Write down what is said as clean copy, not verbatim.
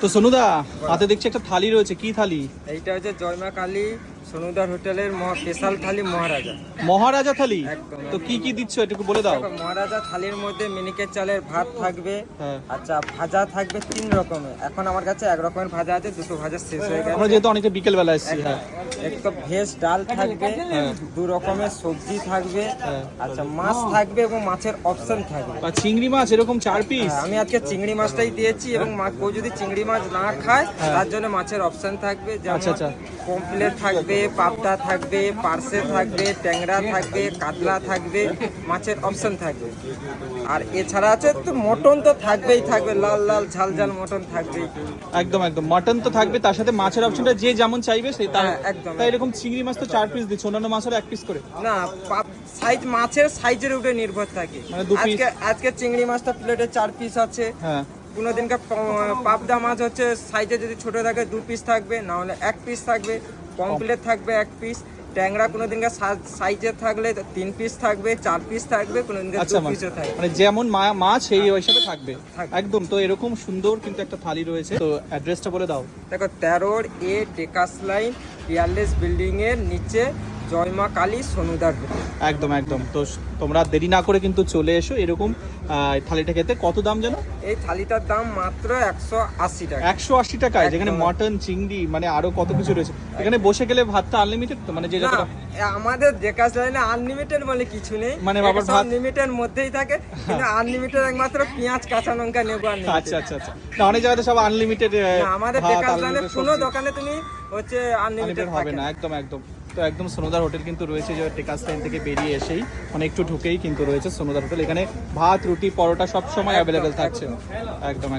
তো সোনুদা, হাতে দেখছি একটা থালি রয়েছে, কি থালি? এইটা হচ্ছে জয়মা কালী সোনুদার হোটেলের স্পেশাল থালি মহারাজা। মহারাজা থালি? একদম। তো কি কি দিচ্ছ একটু বলে দাও। দেখো, মহারাজা থালির মধ্যে মিনিকেট চালের ভাত থাকবে, হ্যাঁ। আচ্ছা ভাজা থাকবে 3 রকমের। এখন আমার কাছে 1 রকমের ভাজা আছে, 2টো ভাজা শেষ হয়ে গেছে। আমরা যেহেতু অনেকটা বিকেল বেলা এসেছি। হ্যাঁ। একটা ভেজ ডাল থাকবে, 2 রকমের সবজি থাকবে, আচ্ছা মাছ থাকবে এবং মাছের অপশন থাকবে। আর চিংড়ি মাছ এরকম 4 পিস। আমি আজকে চিংড়ি মাছটাই দিয়েছি এবং কেউ যদি চিংড়ি মাছ না খায় তার জন্য মাছের অপশন থাকবে, আচ্ছা, আচ্ছা। যেমন পমফ্লেট থাকবে, পাবদা থাকবে, পার্সে থাকবে, ট্যাংরা থাকবে, কাতলা থাকবে, মাছের অপশন থাকবে। আর এছাড়া আছে তো মটন তো থাকবেই থাকবে, লাল লাল ঝাল ঝাল মটন থাকবেই। একদম একদম, মাটন তো থাকবে, তার সাথে মাছের অপশনটা যে যেমন চাইবে সেই তার। হ্যাঁ, একদম। তাই এরকম চিংড়ি মাছ তো 4 পিস দিচ্ছে, অন্যান্য মাছের 1 পিস করে। না, সাইজ মাছের সাইজের উপরে নির্ভর থাকে। মানে 2 পিস। আজকে চিংড়ি মাছটা প্লেটে 4 পিস আছে। হ্যাঁ। কোনো দিনকে পাবদা মাছ হচ্ছে সাইজে যদি ছোট থাকে 2 পিস থাকবে, না হলে 1 পিস থাকবে। পমফ্লেট থাকবে 1 পিস। ট্যাংরা কোনো দিনকে সাইজে থাকলে 3 পিস থাকবে, 4 পিস থাকবে, কোনো দিনকে 2 পিসও থাকবে। মানে যেমন মাছ সেই হিসাবে থাকবে। থাকবে। একদম। তো এরকম সুন্দর কিন্তু একটা থালি রয়েছে। তো অ্যাড্রেসটা বলে দাও। দেখো, 13 এ টেকাস লাইন, পিয়ারলেস বিল্ডিং এর নিচে জয়মা কালী সোনুদার হোটেল। একদম একদম। তো তোমরা দেরি না করে কিন্তু চলে এসো এরকম থালিটা খেতে। কত দাম জানো? এই থালিটার দাম মাত্র 180 টাকা। 180 টাকায়, একদম। যেখানে মটন, চিংড়ি মানে আরো কত কিছু রয়েছে। এখানে বসে গেলে ভাতটা আনলিমিটেড, তো মানে যে না, যতটা। আমাদের টেকাস লাইনে আনলিমিটেড বলে কিছু নেই, মানে বাবার ভাত লিমিটের মধ্যেই থাকে, কিন্তু আনলিমিটেড একমাত্র পেঁয়াজ কাঁচা লঙ্কা নেবো। আচ্ছা আচ্ছা আচ্ছা। না, অনেক জায়গাতে সব আনলিমিটেড। আমাদের টেকাস লাইনে কোনো দোকানে তুমি হচ্ছে আনলিমিটেড হবে হবে না। একদম একদম। তো একদম সোনুদার হোটেল কিন্তু রয়েছে, যে টেকাস লাইন থেকে বেরিয়ে এসেই মানে একটু ঢুকেই কিন্তু রয়েছে সোনুদার হোটেল। এখানে ভাত, রুটি, পরোটা সব সময় অ্যাভেলেবেল থাকছে। একদম।